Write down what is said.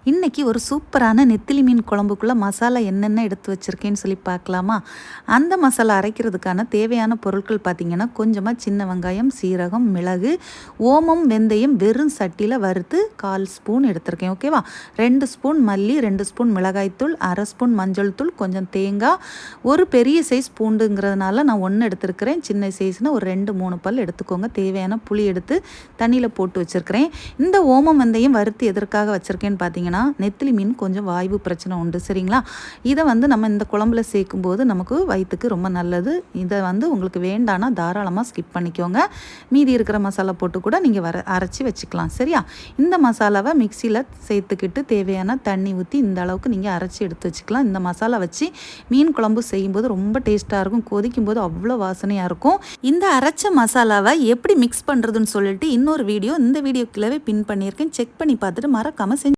இன்றைக்கி ஒரு சூப்பரான நெத்திலி மீன் குழம்புக்குள்ளே மசாலா என்னென்ன எடுத்து வச்சுருக்கேன்னு சொல்லி பார்க்கலாமா. அந்த மசாலா அரைக்கிறதுக்கான தேவையான பொருட்கள் பார்த்திங்கன்னா, கொஞ்சமாக சின்ன வெங்காயம், சீரகம், மிளகு, ஓமம், வெந்தயம் வெறும் சட்டியில் வறுத்து 1/4 ஸ்பூன் எடுத்திருக்கேன். ஓகேவா. 2 ஸ்பூன் மல்லி, 2 ஸ்பூன் மிளகாய்த்தூள், 1/2 ஸ்பூன் மஞ்சள் தூள், கொஞ்சம் தேங்காய், ஒரு பெரிய சைஸ் பூண்டுங்கிறதுனால நான் 1 எடுத்துருக்கிறேன். சின்ன சைஸ்னால் ஒரு 2-3 பல் எடுத்துக்கோங்க. தேவையான புளி எடுத்து தண்ணியில் போட்டு வச்சுருக்கிறேன். இந்த ஓமம் வெந்தயம் வறுத்து எதற்காக வச்சுருக்கேன்னு பார்த்தீங்கன்னா, நெத்திலி மீன் கொஞ்சம் வாய்வு பிரச்சனை உண்டு, சரிங்களா. இதை நம்ம இந்த குழம்புல சேர்க்கும்போது நமக்கு வயிற்றுக்கு ரொம்ப நல்லது. இதை உங்களுக்கு வேண்டானா தாராளமாக ஸ்கிப் பண்ணிக்கோங்க. மீதி இருக்கிற மசாலா போட்டு கூட நீங்கள் அரைச்சி வச்சுக்கலாம், சரியா. இந்த மசாலாவை மிக்சியில் சேர்த்துக்கிட்டு தேவையான தண்ணி ஊற்றி இந்த அளவுக்கு நீங்கள் அரைச்சி எடுத்து வச்சுக்கலாம். இந்த மசாலா வச்சு மீன் குழம்பு செய்யும்போது ரொம்ப டேஸ்ட்டாக இருக்கும். கொதிக்கும் போது அவ்வளோ வாசனையாக இருக்கும். இந்த அரைச்ச மசாலாவை எப்படி மிக்ஸ் பண்ணுறதுன்னு சொல்லிட்டு இன்னொரு வீடியோ இந்த வீடியோக்குள்ளவே பின் பண்ணியிருக்கேன். செக் பண்ணி பார்த்துட்டு மறக்காமல்